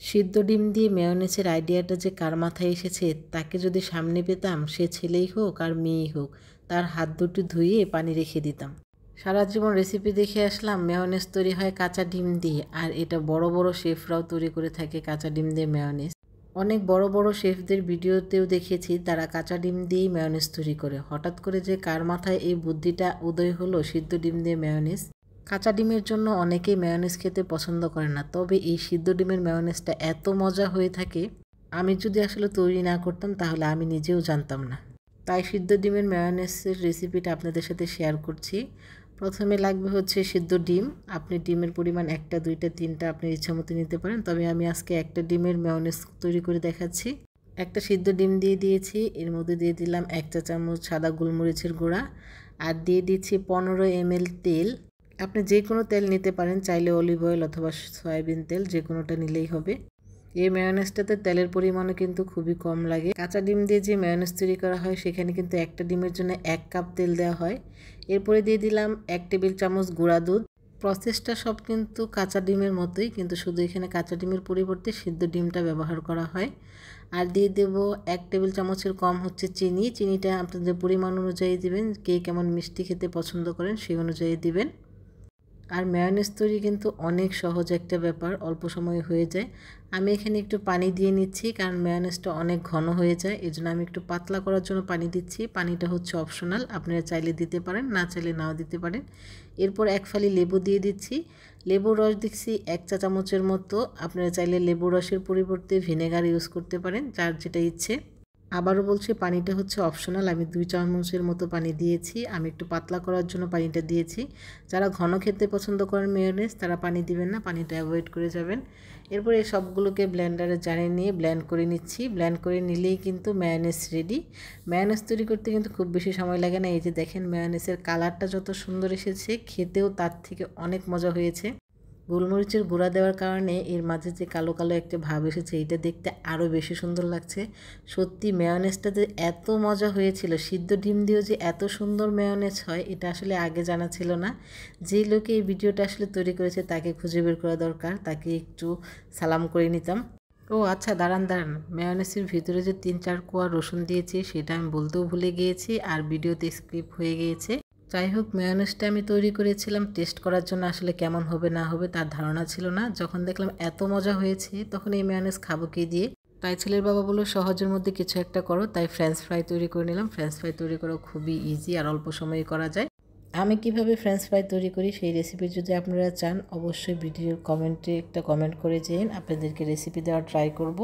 সিদ্ধ ডিম দিয়ে মেয়োনেজের আইডিয়াটা যে কার মাথায় এসেছে তাকে যদি সামনে পেতাম, সে ছেলেই হোক আর মেয়েই হোক, তার হাত দুটো ধুয়ে পানি রেখে দিতাম। সারা জীবন রেসিপি দেখে আসলাম মেয়োনেজ তৈরি হয় কাঁচা ডিম দিয়ে, আর এটা বড় বড় শেফরাও তৈরি করে থাকে কাঁচা ডিম দিয়ে মেয়োনেজ। অনেক বড় বড় শেফদের ভিডিওতেও দেখেছি তারা কাঁচা ডিম দিয়েই মেয়োনেজ তৈরি করে। হঠাৎ করে যে কার মাথায় এই বুদ্ধিটা উদয় হলো সিদ্ধ ডিম দিয়ে মেয়োনেজ। কাঁচা ডিমের জন্য অনেকেই মেয়োনেজ খেতে পছন্দ করে না, তবে এই সিদ্ধ ডিমের মেয়োনেজটা এত মজা হয়ে থাকে, আমি যদি আসলে তৈরি না করতাম তাহলে আমি নিজেও জানতাম না। তাই সিদ্ধ ডিমের মেয়োনেজের রেসিপিটা আপনাদের সাথে শেয়ার করছি। প্রথমে লাগবে হচ্ছে সিদ্ধ ডিম। আপনি ডিমের পরিমাণ 1টা 2টা 3টা আপনার ইচ্ছা মতো নিতে পারেন, তবে আমি আজকে একটা ডিমের মেয়োনেজ তৈরি করে দেখাচ্ছি। একটা সিদ্ধ ডিম দিয়ে দিয়েছি, এর মধ্যে দিয়ে দিলাম 1 চা চামচ সাদা গোলমরিচের গুঁড়া, আর দিয়ে দিচ্ছি 15 ml তেল। আপনি যে কোনো তেল নিতে পারেন, চাইলে অলিভ অয়েল অথবা সয়াবিন তেল, যে কোনোটা নিলেই হবে। এই মেয়োনেজটাতে তেলের পরিমাণও কিন্তু খুবই কম লাগে। কাঁচা ডিম দিয়ে যে মেয়োনেজ তৈরি করা হয় সেখানে কিন্তু একটা ডিমের জন্য 1 কাপ তেল দেওয়া হয়। এরপরে দিয়ে দিলাম 1 টেবিল চামচ গুঁড়া দুধ। প্রসেসটা সব কিন্তু কাঁচা ডিমের মতোই, কিন্তু শুধু এখানে কাঁচা ডিমের পরিবর্তে সিদ্ধ ডিমটা ব্যবহার করা হয়। আর দিয়ে দেব 1 টেবিল চামচের কম হচ্ছে চিনি। চিনিটা আপনাদের পরিমাণ অনুযায়ী দিবেন, কে কেমন মিষ্টি খেতে পছন্দ করেন সেই অনুযায়ী দিবেন। আর মেয়োনেজ তৈরি কিন্তু অনেক সহজ একটা ব্যাপার, অল্প সময়ে হয়ে যায়। আমি এখানে একটু পানি দিয়ে নিচ্ছি, কারণ মেয়োনেজটা অনেক ঘন হয়ে যায়, এজন্য আমি একটু পাতলা করার জন্য পানি দিচ্ছি। পানিটা হচ্ছে অপশনাল, আপনারা চাইলে দিতে পারেন, না চাইলে নাও দিতে পারেন। এরপর 1 ফালি লেবু দিয়ে দিচ্ছি। লেবুর রস দিচ্ছি 1 চা চামচের মতো। আপনারা চাইলে লেবুর রসের পরিবর্তে ভিনেগার ইউজ করতে পারেন, যার যেটা ইচ্ছে। আবারও বলছি, পানিটা হচ্ছে অপশনাল। আমি 2 চামচের মতো পানি দিয়েছি, আমি একটু পাতলা করার জন্য পানিটা দিয়েছি। যারা ঘন খেতে পছন্দ করেন মেয়োনেজ, তারা পানি দিবেন না, পানিটা অ্যাভয়েড করে যাবেন। এরপর এই সবগুলোকে ব্লেন্ডারে জারে নিয়ে ব্লেন্ড করে নিচ্ছি। ব্লেন্ড করে নিলেই কিন্তু মেয়োনেজ রেডি। মেয়োনেজ তৈরি করতে কিন্তু খুব বেশি সময় লাগে না। এই যে দেখেন, মেয়োনেজের কালারটা যত সুন্দর এসেছে, খেতেও তার থেকে অনেক মজা হয়েছে। গোলমরিচের গুঁড়া দেওয়ার কারণে এর মাঝে যে কালো কালো একটা ভাব এসেছে, এটা দেখতে আরও বেশি সুন্দর লাগছে। সত্যি মেয়োনেজটা যে এত মজা হয়েছিল, সিদ্ধ ডিম দিয়েও যে এত সুন্দর মেয়োনেজ হয় এটা আসলে আগে জানা ছিল না। যে লোকে এই ভিডিওটা আসলে তৈরি করেছে তাকে খুঁজে বের করা দরকার, তাকে একটু সালাম করে নিতাম। ও আচ্ছা, দাঁড়ান দাঁড়ান, মেয়োনেজের ভিতরে যে 3-4 কোয়া রসুন দিয়েছি সেটা আমি বলতেও ভুলে গিয়েছি, আর ভিডিওতে স্কিপ হয়ে গিয়েছে। যাই হোক, মেয়োনেজটা আমি তৈরি করেছিলাম টেস্ট করার জন্য, আসলে কেমন হবে না হবে তার ধারণা ছিল না। যখন দেখলাম এত মজা হয়েছে, তখন এই মেয়োনেজ খাবো কি দিয়ে। তাই ছেলের বাবা বলল সহজের মধ্যে কিছু একটা করো, তাই ফ্রেঞ্চ ফ্রাই তৈরি করে নিলাম। ফ্রেঞ্চ ফ্রাই তৈরি করা খুবই ইজি আর অল্প সময়ে করা যায়। আমি কিভাবে ফ্রেঞ্চ ফ্রাই তৈরি করি সেই রেসিপি যদি আপনারা চান, অবশ্যই ভিডিওর কমেন্টে একটা কমেন্ট করে যেন আপনাদেরকে রেসিপি দেওয়ার ট্রাই করব।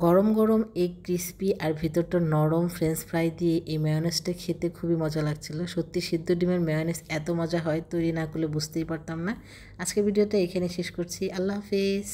গরম গরম এগ ক্রিস্পি আর ভিতরটা নরম ফ্রেঞ্চ ফ্রাই দিয়ে এই মেয়োনেজটা খেতে খুবই মজা লাগছিল। সত্যি সিদ্ধ ডিমের মেয়োনেজ এত মজা হয়, তৈরি না করলে বুঝতেই পারতাম না। আজকে ভিডিওটা এখানে শেষ করছি। আল্লাহ হাফেজ।